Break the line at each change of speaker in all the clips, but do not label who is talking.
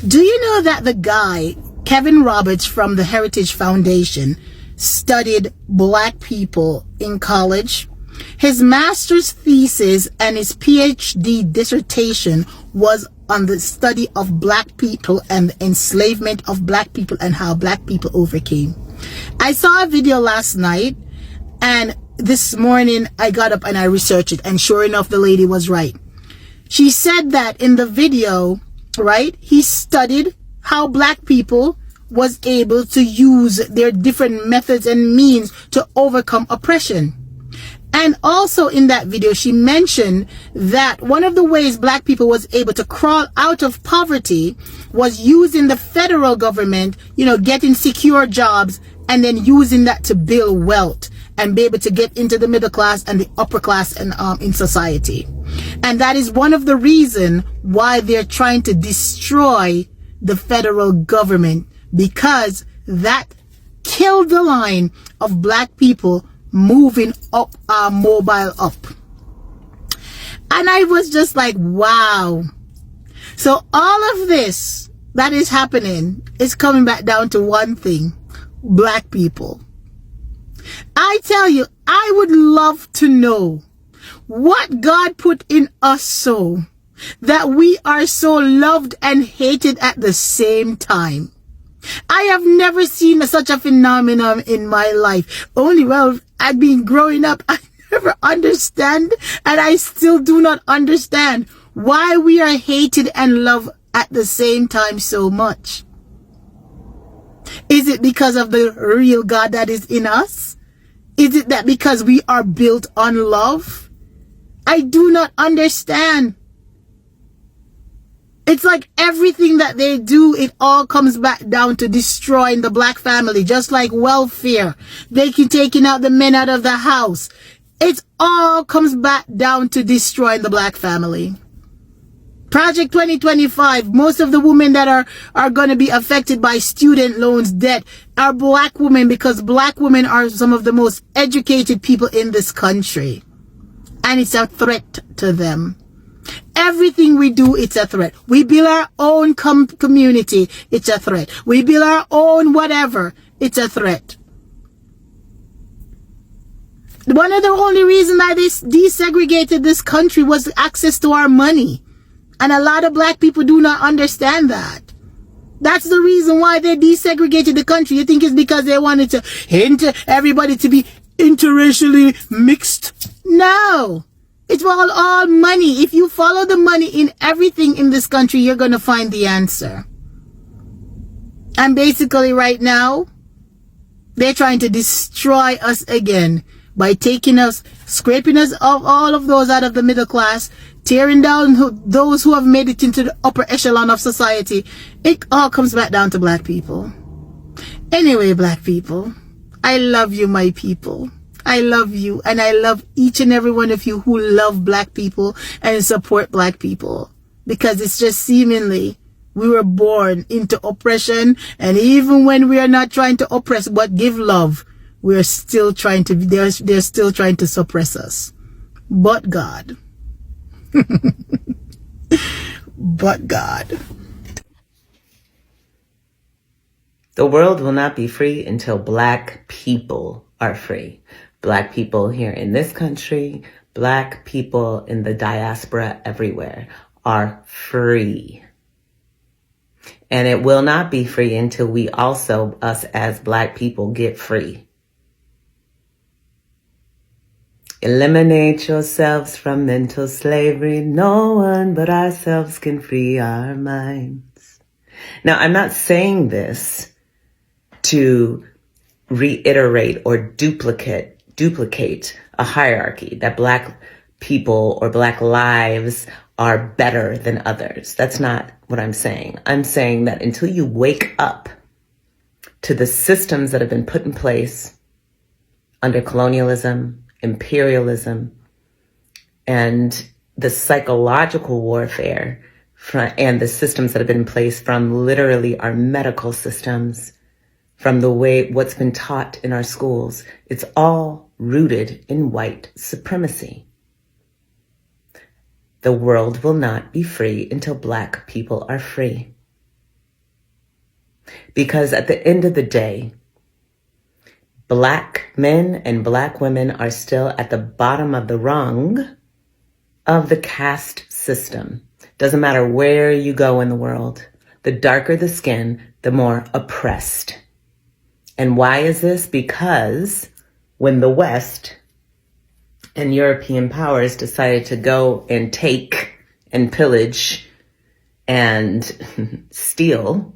Do you know that the guy, Kevin Roberts from the Heritage Foundation, studied black people in college? His master's thesis and his PhD dissertation was on the study of black people and the enslavement of black people and how black people overcame. I saw a video last night, and this morning I got up and I researched it, and sure enough, the lady was right. She said that in the video, right, he studied how black people was able to use their different methods and means to overcome oppression. And also in that video, she mentioned that one of the ways black people was able to crawl out of poverty was using the federal government, getting secure jobs and then using that to build wealth and be able to get into the middle class and the upper class and in society. And that is one of the reasons why they're trying to destroy the federal government, because that killed the line of black people moving up, mobile up. And I was just like, wow. So all of this that is happening is coming back down to one thing: black people. I tell you, I would love to know what God put in us so that we are so loved and hated at the same time. I have never seen such a phenomenon in my life. I've been growing up, I never understand, and I still do not understand why we are hated and loved at the same time so much. Is it because of the real God that is in us? Is it that because we are built on love? I do not understand. It's like everything that they do, it all comes back down to destroying the black family, just like welfare. They keep taking out the men out of the house. It all comes back down to destroying the black family. Project 2025, most of the women that are going to be affected by student loans debt are black women, because black women are some of the most educated people in this country. And it's a threat to them. Everything we do, it's a threat. We build our own community, it's a threat. We build our own whatever, it's a threat. One of the only reasons that they desegregated this country was access to our money. And a lot of black people do not understand that. That's the reason why they desegregated the country. You think it's because they wanted to everybody to be interracially mixed? No. It's all money. If you follow the money in everything in this country, you're going to find the answer. And basically right now, they're trying to destroy us again by taking us, scraping us of all of those out of the middle class, tearing down those who have made it into the upper echelon of society. It all comes back down to black people. Anyway, black people, I love you, my people. I love you, and I love each and every one of you who love black people and support black people, because it's just seemingly we were born into oppression, and even when we are not trying to oppress but give love, we're still trying to, they're still trying to suppress us. But God. But God.
The world will not be free until black people are free. Black people here in this country, black people in the diaspora everywhere are free. And it will not be free until we also, us as black people, get free. Eliminate yourselves from mental slavery. No one but ourselves can free our minds. Now, I'm not saying this to reiterate or duplicate a hierarchy that black people or black lives are better than others. That's not what I'm saying. I'm saying that until you wake up to the systems that have been put in place under colonialism, imperialism, and the psychological warfare and the systems that have been in place from literally our medical systems, from the way what's been taught in our schools, it's all rooted in white supremacy. The world will not be free until black people are free. Because at the end of the day, Black men and Black women are still at the bottom of the rung of the caste system. Doesn't matter where you go in the world. The darker the skin, the more oppressed. And why is this? Because when the West and European powers decided to go and take and pillage and steal,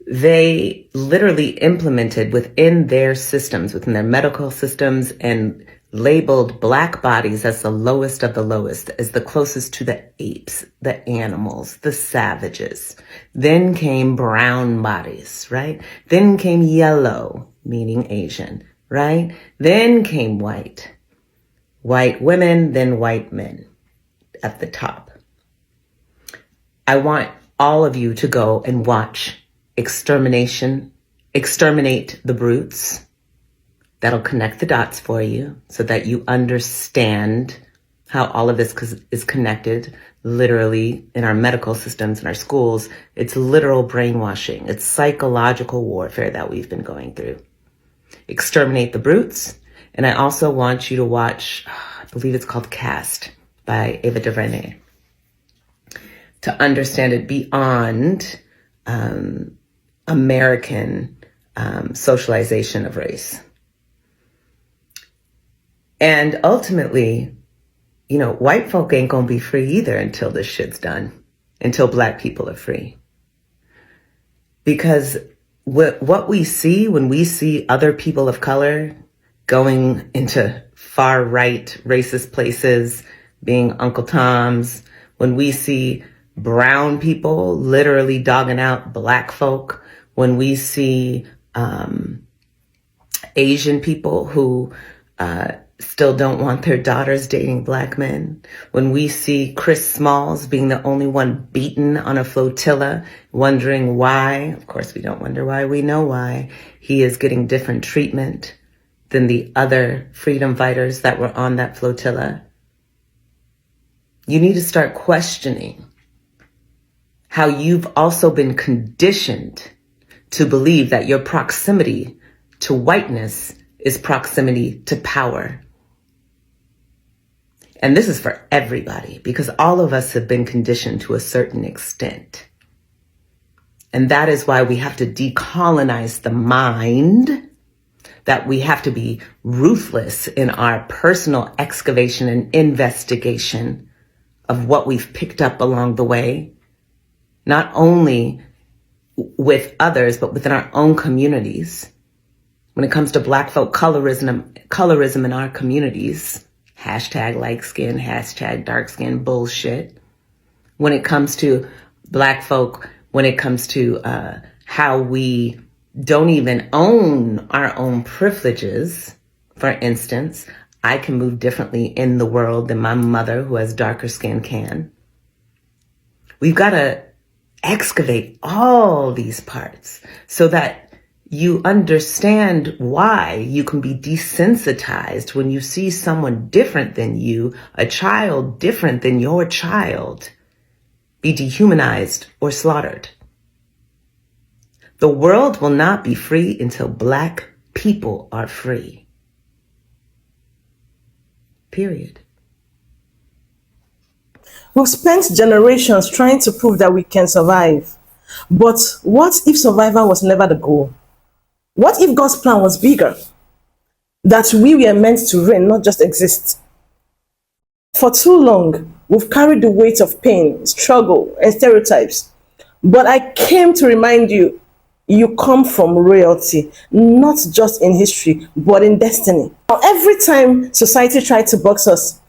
they literally implemented within their systems, within their medical systems, and labeled Black bodies as the lowest of the lowest, as the closest to the apes, the animals, the savages. Then came brown bodies, right? Then came yellow, meaning Asian, right? Then came white. White women, then white men at the top. I want all of you to go and watch Exterminate the Brutes. That'll connect the dots for you so that you understand how all of this is connected literally in our medical systems, in our schools. It's literal brainwashing. It's psychological warfare that we've been going through. Exterminate the Brutes. And I also want you to watch, I believe it's called Caste by Ava DuVernay, to understand it beyond American socialization of race. And ultimately, you know, white folk ain't gonna be free either until this shit's done, until Black people are free. Because what we see when we see other people of color going into far right racist places, being Uncle Toms, when we see brown people literally dogging out Black folk, when we see Asian people who still don't want their daughters dating Black men, when we see Chris Smalls being the only one beaten on a flotilla, wondering why, of course we don't wonder why, we know why, he is getting different treatment than the other freedom fighters that were on that flotilla. You need to start questioning how you've also been conditioned to believe that your proximity to whiteness is proximity to power. And this is for everybody, because all of us have been conditioned to a certain extent. And that is why we have to decolonize the mind, that we have to be ruthless in our personal excavation and investigation of what we've picked up along the way, not only with others, but within our own communities. When it comes to Black folk colorism in our communities, hashtag light skin, hashtag dark skin bullshit. When it comes to Black folk, when it comes to how we don't even own our own privileges. For instance, I can move differently in the world than my mother, who has darker skin, can. We've got to excavate all these parts so that you understand why you can be desensitized when you see someone different than you, a child different than your child, be dehumanized or slaughtered. The world will not be free until Black people are free. Period.
We've spent generations trying to prove that we can survive. But what if survival was never the goal? What if God's plan was bigger? That we were meant to reign, not just exist. For too long, we've carried the weight of pain, struggle, and stereotypes. But I came to remind you, you come from royalty, not just in history, but in destiny. Now, every time society tried to box us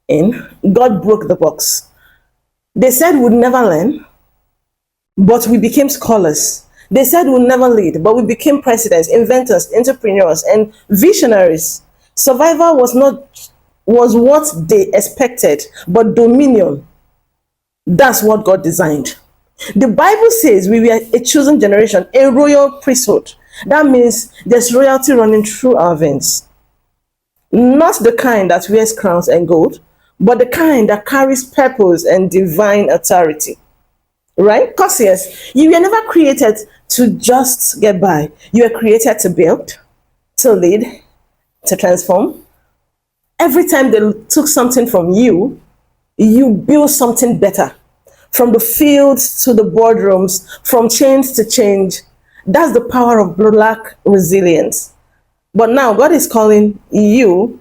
in, God broke the box. They said we'd never learn, but we became scholars. They said we'd never lead, but we became presidents, inventors, entrepreneurs, and visionaries. Survival was what they expected, but dominion, that's what God designed. The Bible says we were a chosen generation, a royal priesthood. That means there's royalty running through our veins. Not the kind that wears crowns and gold, but the kind that carries purpose and divine authority. right? Because yes, you were never created to just get by. You were created to build, to lead, to transform. Every time they took something from you, you build something better. From the fields to the boardrooms, from change to change. That's the power of Black resilience. But now God is calling you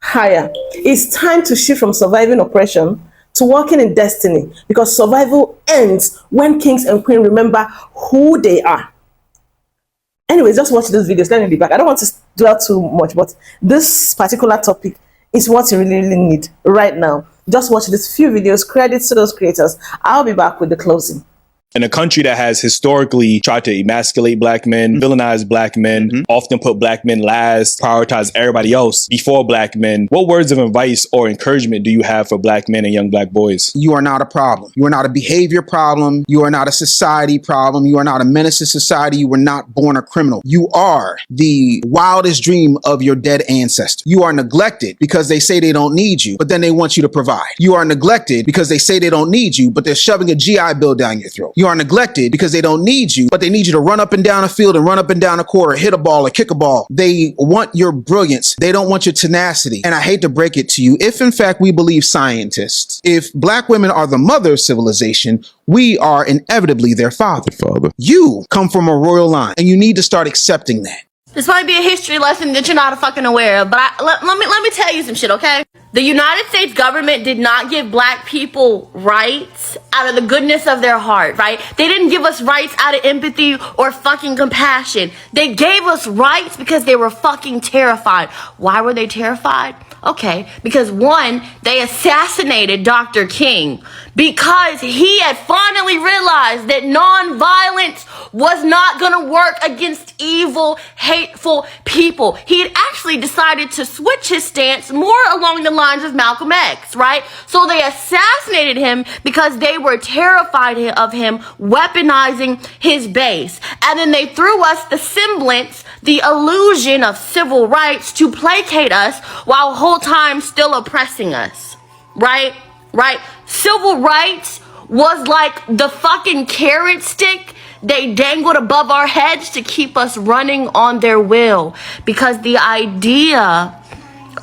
higher. It's time to shift from surviving oppression to walking in destiny, because survival ends when kings and queens remember who they are. Anyways, just watch those videos. Let me be back. I don't want to dwell too much, but this particular topic is what you really need right now. Just watch these few videos. Credits to those creators. I'll be back with the closing.
In a country that has historically tried to emasculate Black men, villainize Black men, often put Black men last, prioritize everybody else before Black men, what words of advice or encouragement do you have for Black men and young Black boys?
You are not a problem. You are not a behavior problem. You are not a society problem. You are not a menace to society. You were not born a criminal. You are the wildest dream of your dead ancestor. You are neglected because they say they don't need you, but then they want you to provide. You are neglected because they say they don't need you, but they're shoving a GI Bill down your throat. You are neglected because they don't need you, but they need you to run up and down a field and run up and down a court or hit a ball or kick a ball. They want your brilliance. They don't want your tenacity. And I hate to break it to you, if in fact we believe scientists, if Black women are the mother of civilization, we are inevitably their father. You come from a royal line and you need to start accepting that.
This might be a history lesson that you're not fucking aware of, but let me tell you some shit, okay? The United States government did not give Black people rights out of the goodness of their heart, right? They didn't give us rights out of empathy or fucking compassion. They gave us rights because they were fucking terrified. Why were they terrified? Okay, because one, they assassinated Dr. King because he had finally realized that nonviolence was not going to work against evil, hateful people. He had actually decided to switch his stance more along the lines of Malcolm X, right? So they assassinated him because they were terrified of him weaponizing his base. And then they threw us the semblance, the illusion of civil rights to placate us while whole time still oppressing us, right? Civil rights was like the fucking carrot stick they dangled above our heads to keep us running on their will, because the idea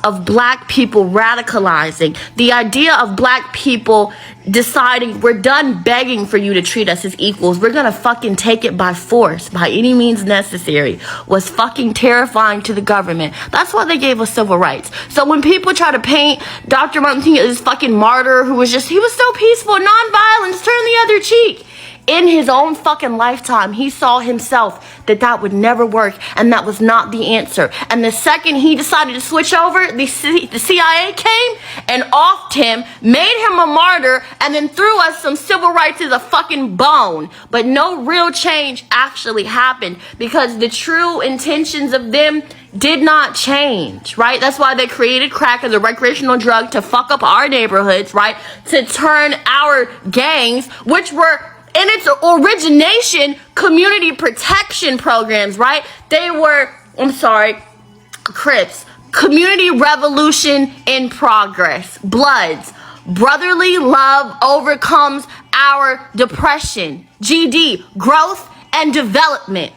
of Black people radicalizing, the idea of Black people deciding we're done begging for you to treat us as equals, we're gonna fucking take it by force, by any means necessary, was fucking terrifying to the government. That's why they gave us civil rights. So when people try to paint Dr. Martin King as this fucking martyr who was just, he was so peaceful, nonviolence, turn the other cheek. In his own fucking lifetime, he saw himself that would never work, and that was not the answer. And the second he decided to switch over, the CIA came and offed him, made him a martyr, and then threw us some civil rights as a fucking bone. But no real change actually happened, because the true intentions of them did not change, right? That's why they created crack as a recreational drug to fuck up our neighborhoods, right? To turn our gangs, which were in its origination community protection programs, right? They were, Crips, community revolution in progress, Bloods, brotherly love overcomes our depression, GD, growth and development.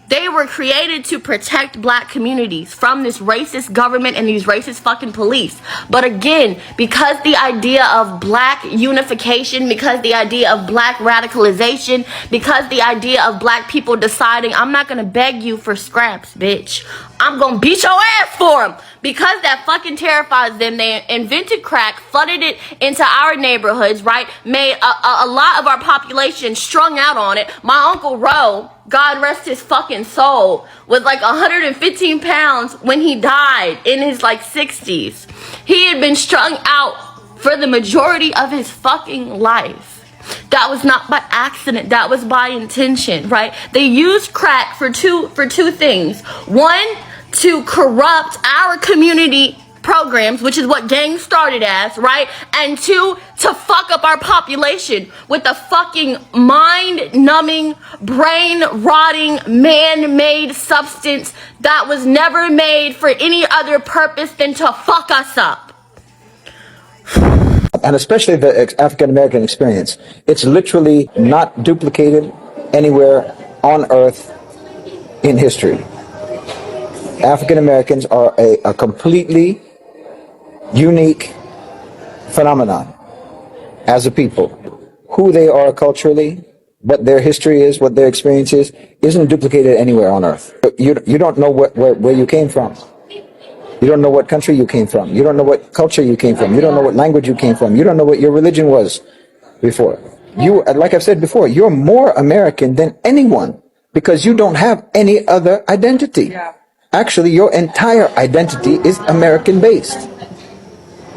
They were created to protect Black communities from this racist government and these racist fucking police. But again, because the idea of Black unification, because the idea of Black radicalization, because the idea of Black people deciding, I'm not gonna beg you for scraps, bitch, I'm gonna beat your ass for them. Because that fucking terrifies them, they invented crack, flooded it into our neighborhoods, right? Made a lot of our population strung out on it. My Uncle Ro, God rest his fucking soul, was like 115 pounds when he died in his like 60s. He had been strung out for the majority of his fucking life. That was not by accident, that was by intention, right? They used crack for two things. One, to corrupt our community programs, which is what gangs started as, right? And two, to fuck up our population with a fucking mind-numbing, brain-rotting, man-made substance that was never made for any other purpose than to fuck us up.
and especially the African American experience. It's literally not duplicated anywhere on earth in history. African Americans are a completely unique phenomenon as a people. Who they are culturally, what their history is, what their experience is, isn't duplicated anywhere on earth. You don't know where you came from. You don't know what country you came from. You don't know what culture you came from. You don't know what language you came from. You don't know what your religion was before. You, like I've said before, you're more American than anyone because you don't have any other identity. Actually, your entire identity is American-based.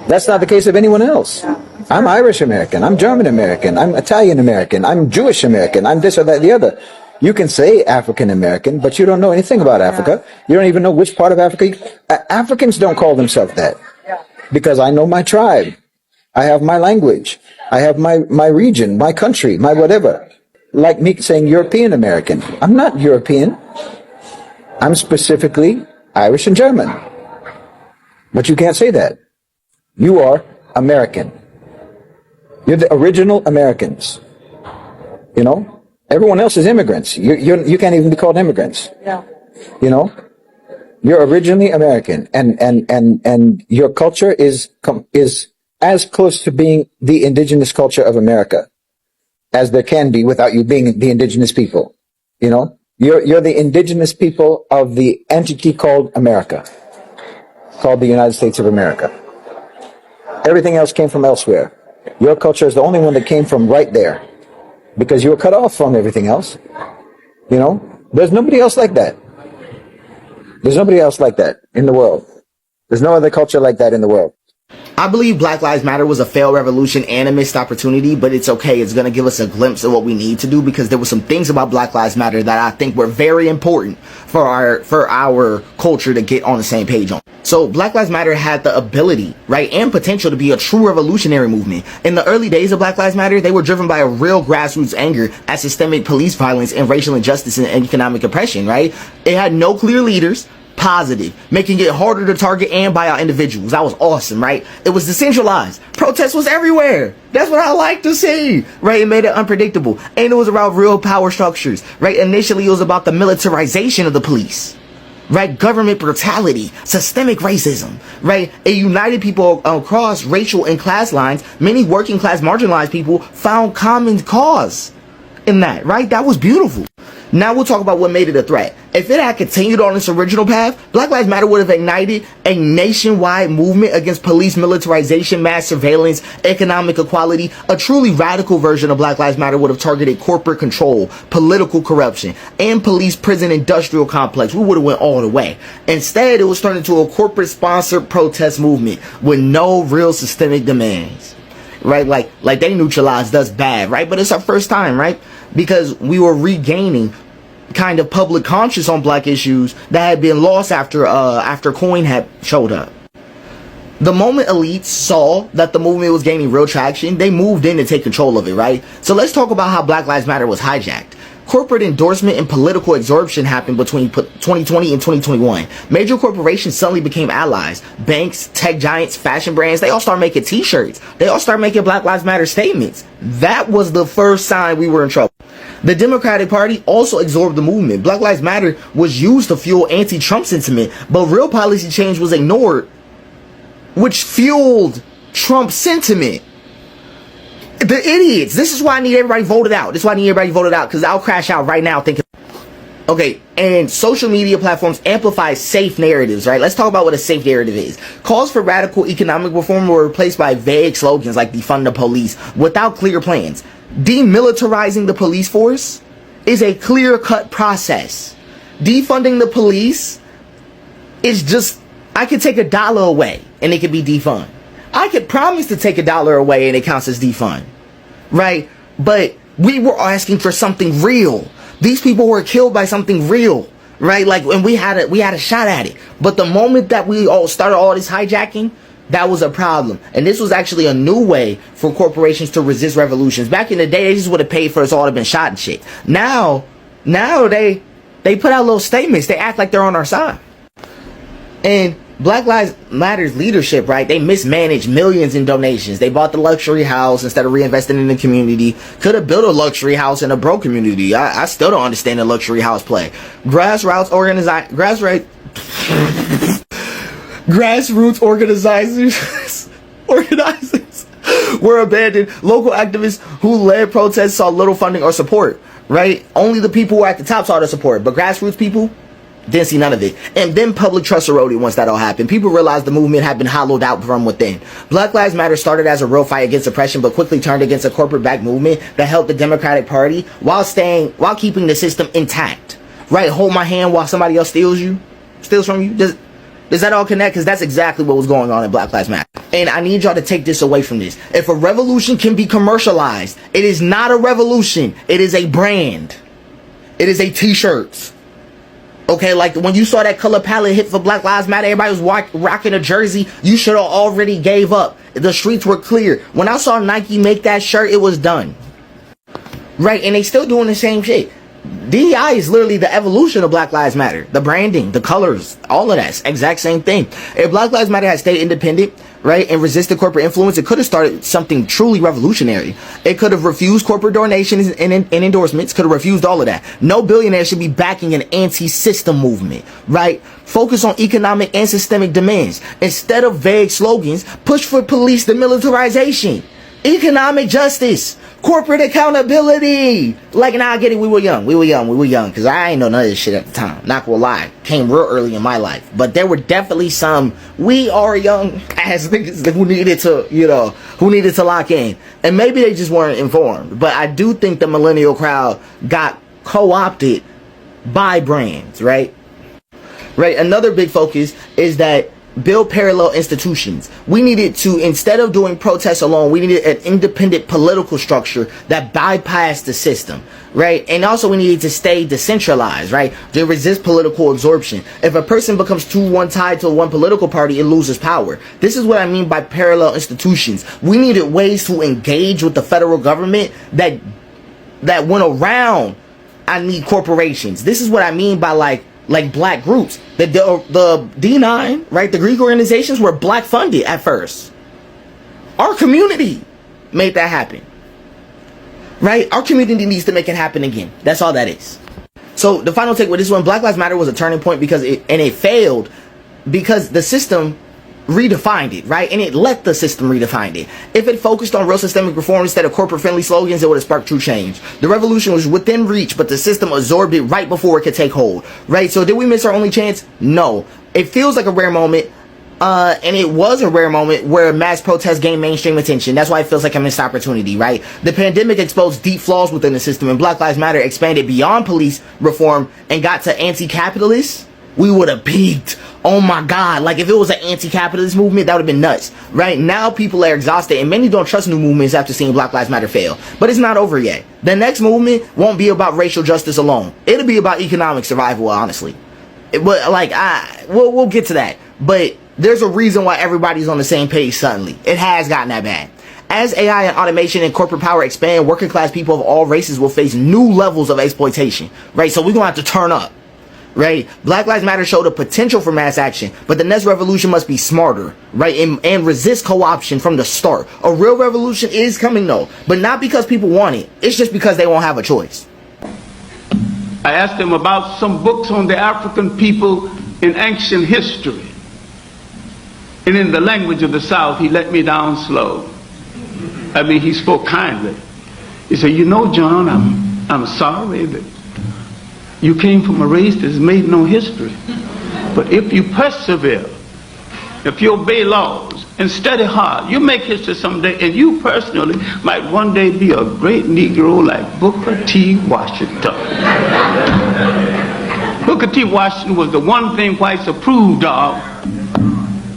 That's not the case of anyone else. I'm Irish American. I'm German American. I'm Italian American. I'm Jewish American. I'm this or that, the other. You can say African American, but you don't know anything about Africa. You don't even know which part of Africa. Africans don't call themselves that because I know my tribe. I have my language. I have my region, my country, my whatever. Like me saying European American. I'm not European. I'm specifically Irish and German. But you can't say that. You are American. You're the original Americans. You know? Everyone else is immigrants. You can't even be called immigrants. Yeah. You know? You're originally American, and your culture is as close to being the indigenous culture of America as there can be without you being the indigenous people. You know? You're the indigenous people of the entity called America, called the United States of America. Everything else came from elsewhere. Your culture is the only one that came from right there because you were cut off from everything else. You know, there's nobody else like that. There's nobody else like that in the world. There's no other culture like that in the world.
I believe Black Lives Matter was a failed revolution and a missed opportunity, but it's okay. It's going to give us a glimpse of what we need to do because there were some things about Black Lives Matter that I think were very important for our culture to get on the same page on. So Black Lives Matter had the ability, right, and potential to be a true revolutionary movement. In the early days of Black Lives Matter, they were driven by a real grassroots anger at systemic police violence and racial injustice and economic oppression, right? It had no clear leaders. Positive, making it harder to target and buy out individuals. That was awesome, right? It was decentralized. Protest was everywhere. That's what I like to see, right? It made it unpredictable. And it was about real power structures, right? Initially, it was about the militarization of the police, right? Government brutality, systemic racism, right? It united people across racial and class lines. Many working class marginalized people found common cause in that, right? That was beautiful. Now we'll talk about what made it a threat. If it had continued on its original path, Black Lives Matter would have ignited a nationwide movement against police militarization, mass surveillance, economic equality. A truly radical version of Black Lives Matter would have targeted corporate control, political corruption, and police prison industrial complex. We would have went all the way. Instead, it was turned into a corporate-sponsored protest movement with no real systemic demands. Right? Like they neutralized us bad, right? But it's our first time, right? Because we were regaining kind of public conscience on black issues that had been lost after Coin had showed up. The moment elites saw that the movement was gaining real traction, they moved in to take control of it, right? So let's talk about how Black Lives Matter was hijacked. Corporate endorsement and political absorption happened between 2020 and 2021. Major corporations suddenly became allies. Banks, tech giants, fashion brands, they all start making t-shirts. They all start making Black Lives Matter statements. That was the first sign we were in trouble. The Democratic Party also absorbed the movement. Black Lives Matter was used to fuel anti-Trump sentiment, but real policy change was ignored, which fueled Trump sentiment. The idiots. This is why I need everybody voted out. This is why I need everybody voted out, because I'll crash out right now thinking. Okay, and social media platforms amplify safe narratives, right? Let's talk about what a safe narrative is. Calls for radical economic reform were replaced by vague slogans like defund the police without clear plans. Demilitarizing the police force is a clear-cut process. Defunding the police is just, I could take $1 away and it could be defund. I could promise to take $1 away and it counts as defund, right? But we were asking for something real. These people were killed by something real, right? Like, and we had a shot at it. But the moment that we all started all this hijacking, that was a problem. And this was actually a new way for corporations to resist revolutions. Back in the day, they just would have paid for us all to have been shot and shit. Now they put out little statements. They act like they're on our side. And Black Lives Matter's leadership, right? They mismanaged millions in donations. They bought the luxury house instead of reinvesting in the community. Could have built a luxury house in a broke community. I still don't understand the luxury house play. Grassroots organizers were abandoned. Local activists who led protests saw little funding or support, right? Only the people who were at the top saw the support, but grassroots people didn't see none of it. And then public trust eroded once that all happened. People realized the movement had been hollowed out from within. Black Lives Matter started as a real fight against oppression, but quickly turned against a corporate-backed movement that helped the Democratic Party while keeping the system intact. Right? Hold my hand while somebody else steals from you. Does that all connect? Because that's exactly what was going on in Black Lives Matter. And I need y'all to take this away from this. If a revolution can be commercialized, it is not a revolution. It is a brand. It is a t-shirt. Okay, like when you saw that color palette hit for Black Lives Matter, everybody was rocking a jersey. You should have already gave up. The streets were clear. When I saw Nike make that shirt, it was done. Right, and they still doing the same shit. DEI is literally the evolution of Black Lives Matter. The branding, the colors, all of that. Exact same thing. If Black Lives Matter had stayed independent, right, and resisted corporate influence, it could have started something truly revolutionary. It could have refused corporate donations and endorsements, could have refused all of that. No billionaire should be backing an anti-system movement, right? Focus on economic and systemic demands. Instead of vague slogans, push for police demilitarization, economic justice, corporate accountability. Like, nah, I get it. We were young. Because I ain't know none of this shit at the time. Not gonna lie. Came real early in my life. But there were definitely some we are young ass niggas who needed to lock in. And maybe they just weren't informed. But I do think the millennial crowd got co-opted by brands, right? Right. Another big focus is that build parallel institutions. We needed to, instead of doing protests alone, we needed an independent political structure that bypassed the system, right? And also we needed to stay decentralized, right? To resist political absorption. If a person becomes tied to one political party, it loses power. This is what I mean by parallel institutions. We needed ways to engage with the federal government that went around, I need corporations. This is what I mean by like black groups. The D9, right? The Greek organizations were black funded at first. Our community made that happen. Right? Our community needs to make it happen again. That's all that is. So the final take with this one, Black Lives Matter was a turning point because it failed because the system redefined it, right? And it let the system redefine it. If it focused on real systemic reform instead of corporate friendly slogans, it would have sparked true change. The revolution was within reach, but the system absorbed it right before it could take hold, right? So did we miss our only chance? No. It feels like a rare moment, and it was a rare moment where mass protests gained mainstream attention. That's why it feels like a missed opportunity, right? The pandemic exposed deep flaws within the system, and Black Lives Matter expanded beyond police reform and got to anti-capitalists. We would have peaked. Oh my God. Like if it was an anti-capitalist movement, that would have been nuts. Right now, people are exhausted and many don't trust new movements after seeing Black Lives Matter fail. But it's not over yet. The next movement won't be about racial justice alone. It'll be about economic survival, honestly. We'll get to that. But there's a reason why everybody's on the same page suddenly. It has gotten that bad. As AI and automation and corporate power expand, working class people of all races will face new levels of exploitation. Right? So we're going to have to turn up. Right? Black Lives Matter showed a potential for mass action, but the next revolution must be smarter, right? And resist co-option from the start. A real revolution is coming though, but not because people want it. It's just because they won't have a choice.
I asked him about some books on the African people in ancient history. And in the language of the South, he let me down slow. I mean, he spoke kindly. He said, you know, John, I'm sorry that you came from a race that's made no history. But if you persevere, if you obey laws and study hard, you make history someday, and you personally might one day be a great Negro like Booker T. Washington. Booker T. Washington was the one thing whites approved of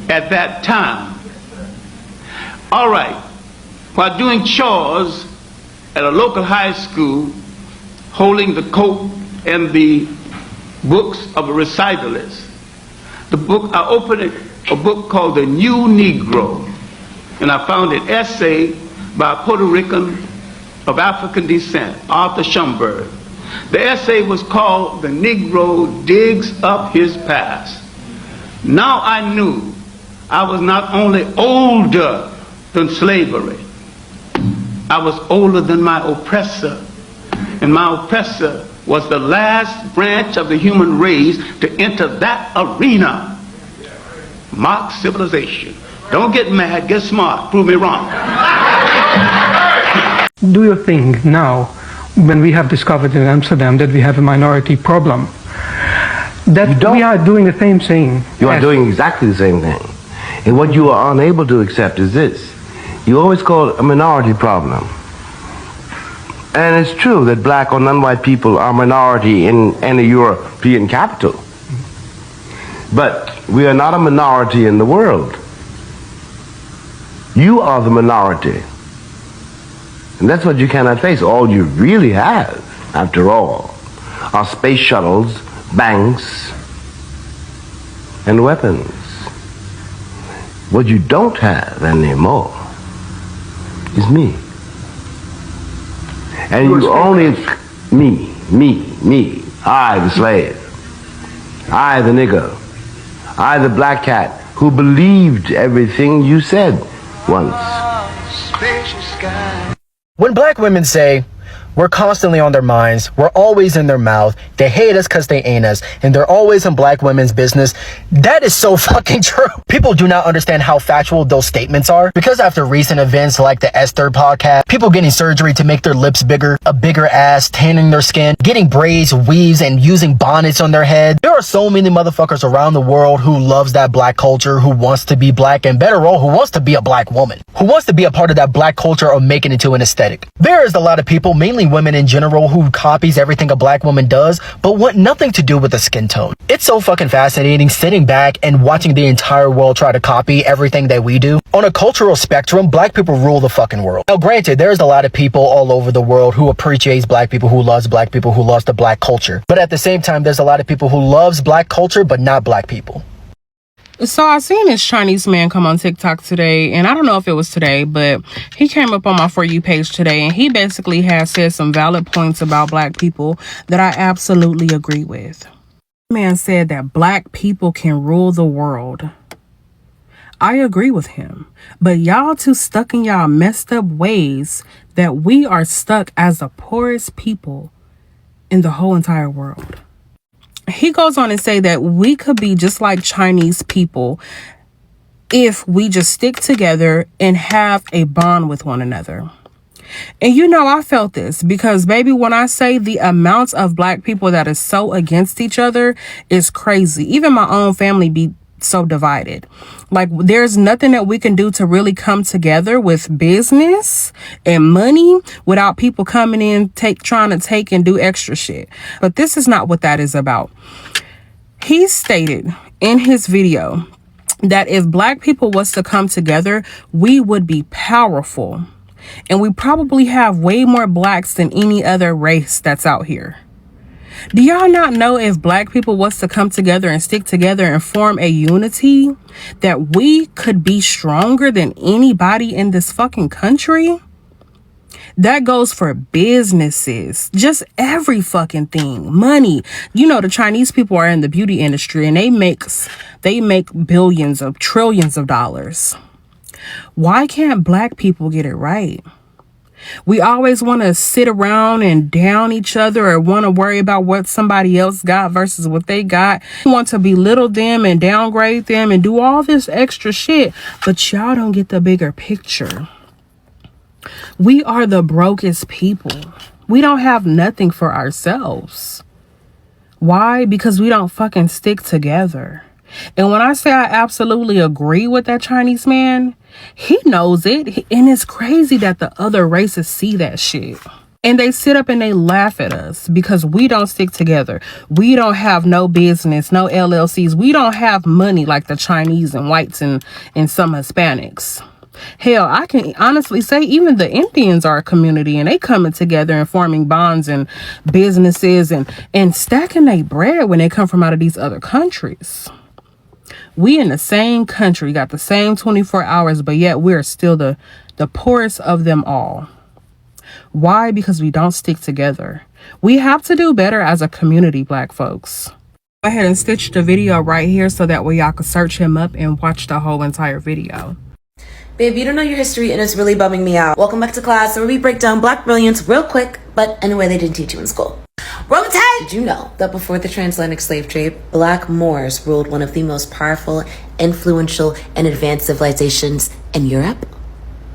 at that time. All right, while doing chores at a local high school, holding the coat and the books of a recitalist. I opened a book called The New Negro, and I found an essay by a Puerto Rican of African descent, Arthur Schomburg. The essay was called The Negro Digs Up His Past. Now I knew I was not only older than slavery, I was older than my oppressor. And my oppressor was the last branch of the human race to enter that arena. Mock civilization. Don't get mad, get smart, prove me wrong.
Do you think now, when we have discovered in Amsterdam that we have a minority problem, that we are doing the same thing?
You are doing exactly the same thing. And what you are unable to accept is this. You always call it a minority problem. And it's true that black or non-white people are minority in any European capital. But we are not a minority in the world. You are the minority. And that's what you cannot face. All you really have, after all, are space shuttles, banks, and weapons. What you don't have anymore is me. And you only, me, I the slave, I the nigger, I the black cat who believed everything you said once.
When black women say, we're constantly on their minds, we're always in their mouth, they hate us because they ain't us, and they're always in black women's business, that is so fucking true. People do not understand how factual those statements are, because after recent events like the Esther podcast, people getting surgery to make their lips bigger, a bigger ass, tanning their skin, getting braids, weaves, and using bonnets on their head, there are so many motherfuckers around the world who loves that black culture, who wants to be black, and better all, who wants to be a black woman, who wants to be a part of that black culture or make it into an aesthetic. There is a lot of people, mainly women in general, who copies everything a black woman does, but want nothing to do with the skin tone. It's so fucking fascinating sitting back and watching the entire world try to copy everything that we do. On a cultural spectrum, black people rule the fucking world. Now granted, there's a lot of people all over the world who appreciates black people, who loves black people, who loves the black culture. But at the same time, there's a lot of people who loves black culture, but not black people.
So I seen this Chinese man come on TikTok today, and I don't know if it was today, but he came up on my For You page today, and he basically has said some valid points about black people that I absolutely agree with. The man said that black people can rule the world. I agree with him, but y'all too stuck in y'all messed up ways that we are stuck as the poorest people in the whole entire world. He goes on and say that we could be just like Chinese people if we just stick together and have a bond with one another. And you know, I felt this because, baby, when I say the amount of black people that is so against each other is crazy. Even my own family be so divided. Like, there's nothing that we can do to really come together with business and money without people coming in trying to take and do extra shit. But this is not what that is about. He stated in his video that if black people was to come together, we would be powerful, and we probably have way more blacks than any other race that's out here. Do y'all not know if black people was to come together and stick together and form a unity, that we could be stronger than anybody in this fucking country? That goes for businesses, just every fucking thing, money. You know, the Chinese people are in the beauty industry, and they make billions of trillions of dollars. Why can't black people get it right? We always want to sit around and down each other or want to worry about what somebody else got versus what they got. We want to belittle them and downgrade them and do all this extra shit, but y'all don't get the bigger picture. We are the brokest people. We don't have nothing for ourselves. Why? Because we don't fucking stick together. And when I say I absolutely agree with that Chinese man, he knows it. And it's crazy that the other races see that shit. And they sit up and they laugh at us because we don't stick together. We don't have no business, no LLCs. We don't have money like the Chinese and whites and some Hispanics. Hell, I can honestly say even the Indians are a community, and they coming together and forming bonds and businesses and stacking their bread when they come from out of these other countries. We in the same country, got the same 24 hours, but yet we're still the poorest of them all. Why? Because we don't stick together. We have to do better as a community, black folks. Go ahead and stitch the video right here so that way y'all can search him up and watch the whole entire video.
Babe, you don't know your history and it's really bumming me out. Welcome back to class where we break down Black brilliance real quick, but in a way they didn't teach you in school. Roll Tide! Did you know that before the transatlantic slave trade, Black Moors ruled one of the most powerful, influential, and advanced civilizations in Europe?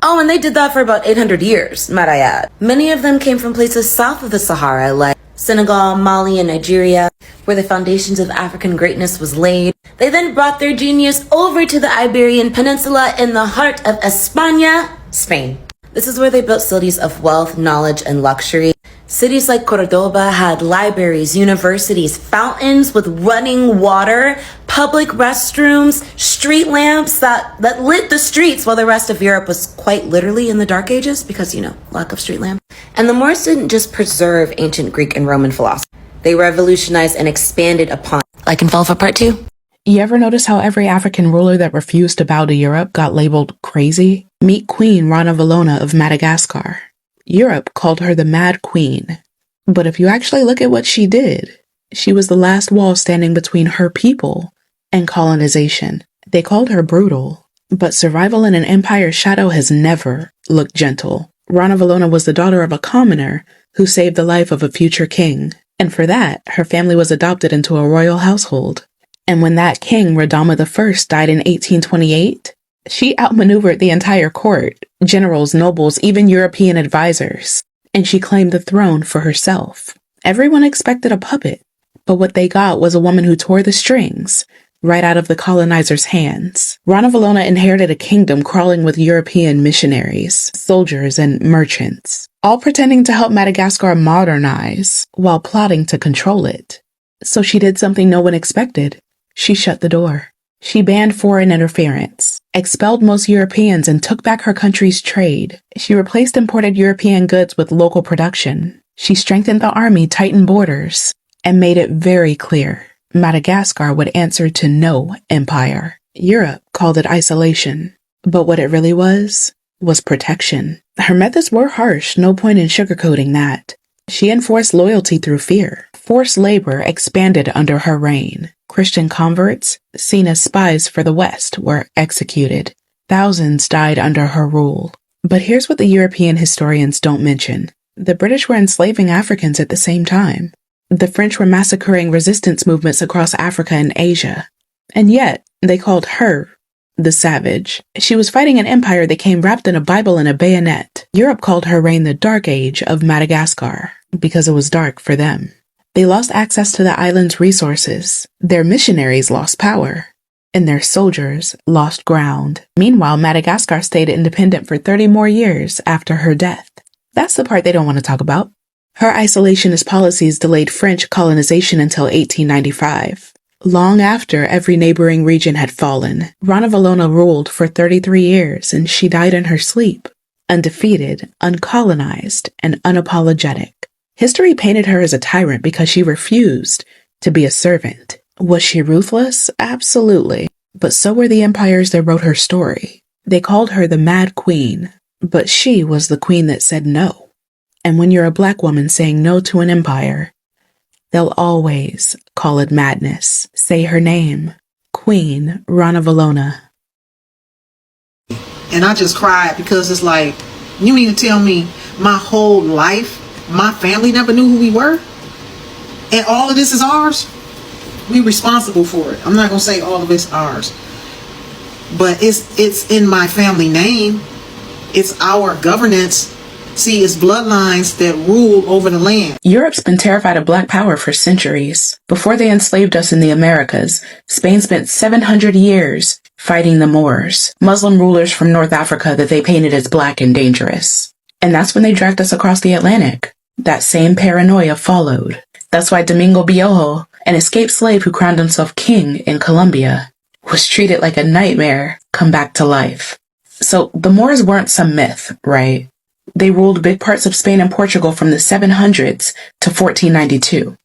Oh, and they did that for about 800 years, might I add. Many of them came from places south of the Sahara, like Senegal, Mali, and Nigeria, where the foundations of African greatness was laid. They then brought their genius over to the Iberian Peninsula in the heart of España, Spain. This is where they built cities of wealth, knowledge, and luxury. Cities like Cordoba had libraries, universities, fountains with running water, public restrooms, street lamps that lit the streets while the rest of Europe was quite literally in the Dark Ages because, you know, lack of street lamps. And the Moors didn't just preserve ancient Greek and Roman philosophy. They revolutionized and expanded upon, like in Falfa Part 2.
You ever notice how every African ruler that refused to bow to Europe got labeled crazy? Meet Queen Ranavalona of Madagascar. Europe called her the Mad Queen. But if you actually look at what she did, she was the last wall standing between her people and colonization. They called her brutal, but survival in an empire's shadow has never looked gentle. Ranavalona was the daughter of a commoner who saved the life of a future king, and for that, her family was adopted into a royal household. And when that king, Radama I, died in 1828, she outmaneuvered the entire court, generals, nobles, even European advisors, and she claimed the throne for herself. Everyone expected a puppet, but what they got was a woman who tore the strings right out of the colonizers' hands. Ranavalona inherited a kingdom crawling with European missionaries, soldiers, and merchants, all pretending to help Madagascar modernize while plotting to control it. So she did something no one expected. She shut the door. She banned foreign interference, expelled most Europeans, and took back her country's trade. She replaced imported European goods with local production. She strengthened the army, tightened borders, and made it very clear Madagascar would answer to no empire. Europe called it isolation, but what it really was protection. Her methods were harsh, no point in sugarcoating that. She enforced loyalty through fear. Forced labor expanded under her reign. Christian converts, seen as spies for the West, were executed. Thousands died under her rule. But here's what the European historians don't mention. The British were enslaving Africans at the same time. The French were massacring resistance movements across Africa and Asia. And yet, they called her the savage. She was fighting an empire that came wrapped in a Bible and a bayonet. Europe called her reign the Dark Age of Madagascar, because it was dark for them. They lost access to the island's resources. Their missionaries lost power, and their soldiers lost ground. Meanwhile, Madagascar stayed independent for 30 more years after her death. That's the part they don't want to talk about. Her isolationist policies delayed French colonization until 1895. Long after every neighboring region had fallen, Ranavalona ruled for 33 years, and she died in her sleep, undefeated, uncolonized, and unapologetic. History painted her as a tyrant because she refused to be a servant. Was she ruthless? Absolutely. But so were the empires that wrote her story. They called her the Mad Queen, but she was the queen that said no. And when you're a black woman saying no to an empire, they'll always call it madness. Say her name, Queen Ranavalona.
And I just cried because it's like, you mean to tell me my whole life, my family never knew who we were? And all of this is ours? We responsible for it. I'm not going to say all of it's ours. But it's in my family name. It's our governance. See, it's bloodlines that rule over the land.
Europe's been terrified of black power for centuries. Before they enslaved us in the Americas, Spain spent 700 years fighting the Moors, Muslim rulers from North Africa that they painted as black and dangerous. And that's when they dragged us across the Atlantic. That same paranoia followed. That's why Domingo Bioho, an escaped slave who crowned himself king in Colombia, was treated like a nightmare come back to life. So the Moors weren't some myth, right? They ruled big parts of Spain and Portugal from the 700s to 1492.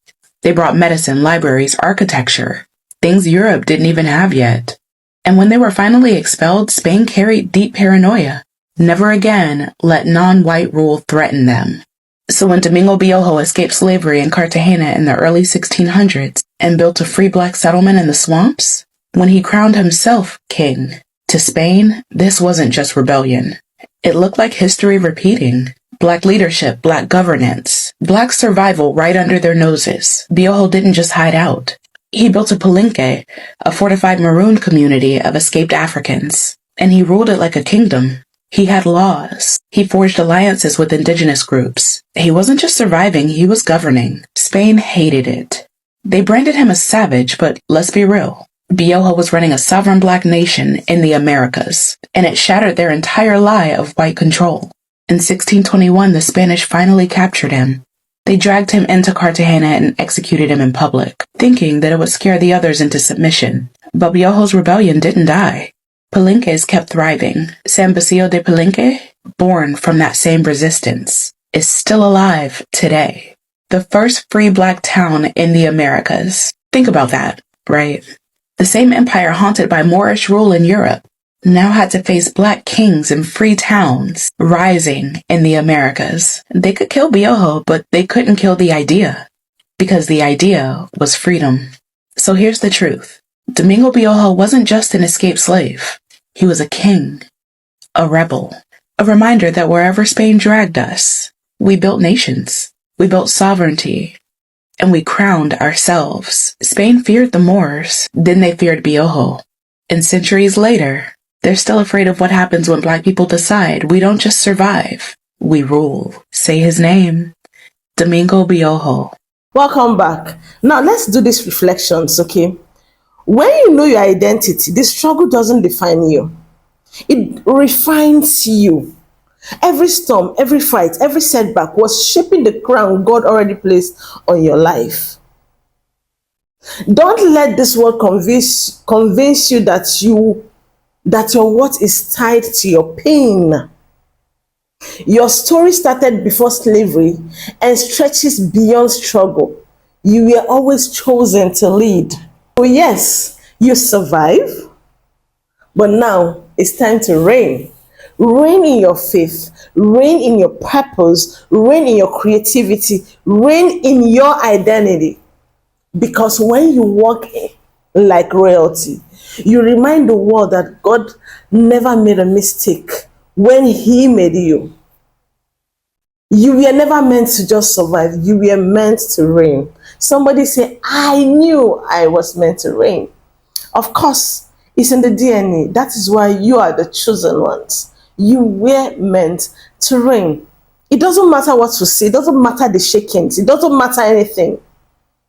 They brought medicine, libraries, architecture, things Europe didn't even have yet. And when they were finally expelled, Spain carried deep paranoia. Never again let non-white rule threaten them. So when Domingo Bioho escaped slavery in Cartagena in the early 1600s, and built a free black settlement in the swamps? When he crowned himself king. To Spain, this wasn't just rebellion. It looked like history repeating. Black leadership, black governance, black survival right under their noses. Bioho didn't just hide out. He built a palenque, a fortified maroon community of escaped Africans, and he ruled it like a kingdom. He had laws. He forged alliances with indigenous groups. He wasn't just surviving, he was governing. Spain hated it. They branded him a savage, but let's be real. Bioho was running a sovereign black nation in the Americas, and it shattered their entire lie of white control. In 1621, the Spanish finally captured him. They dragged him into Cartagena and executed him in public, thinking that it would scare the others into submission. But Bioho's rebellion didn't die. Palenques kept thriving. San Basilio de Palenque, born from that same resistance, is still alive today. The first free black town in the Americas. Think about that, right? The same empire haunted by Moorish rule in Europe now had to face black kings and free towns rising in the Americas. They could kill Bioho, but they couldn't kill the idea, because the idea was freedom. So here's the truth. Domingo Bioho wasn't just an escaped slave. He was a king, a rebel, a reminder that wherever Spain dragged us, we built nations, we built sovereignty, and we crowned ourselves. Spain feared the Moors, then they feared Bioho. And centuries later, they're still afraid of what happens when black people decide we don't just survive, we rule. Say his name, Domingo Bioho.
Welcome back. Now let's do these reflections, okay? When you know your identity, the struggle doesn't define you. It refines you. Every storm, every fight, every setback was shaping the crown God already placed on your life. Don't let this world convince you that your worth is tied to your pain. Your story started before slavery and stretches beyond struggle. You were always chosen to lead. So yes, you survive, but now it's time to reign. Reign in your faith, reign in your purpose, reign in your creativity, reign in your identity. Because when you walk like royalty, you remind the world that God never made a mistake when He made you. You were never meant to just survive. You were meant to reign. Somebody say, I knew I was meant to reign. Of course, it's in the DNA. That is why you are the chosen ones. You were meant to reign. It doesn't matter what you see. It doesn't matter the shakings. It doesn't matter anything.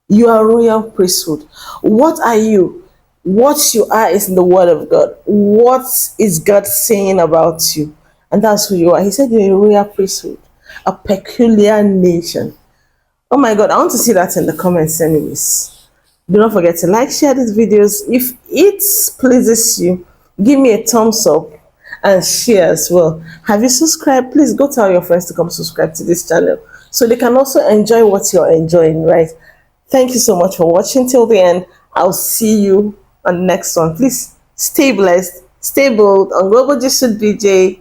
You are royal priesthood. What are you? What you are is in the word of God. What is God saying about you? And that's who you are. He said you're a royal priesthood, a peculiar nation. Oh my God, I want to see that in the comments anyways. Do not forget to like, share these videos. If it pleases you, give me a thumbs up and share as well. Have you subscribed? Please go tell your friends to come subscribe to this channel so they can also enjoy what you're enjoying, right? Thank you so much for watching till the end. I'll see you on the next one. Please stay blessed, stay bold. On Global Gist with Beejay.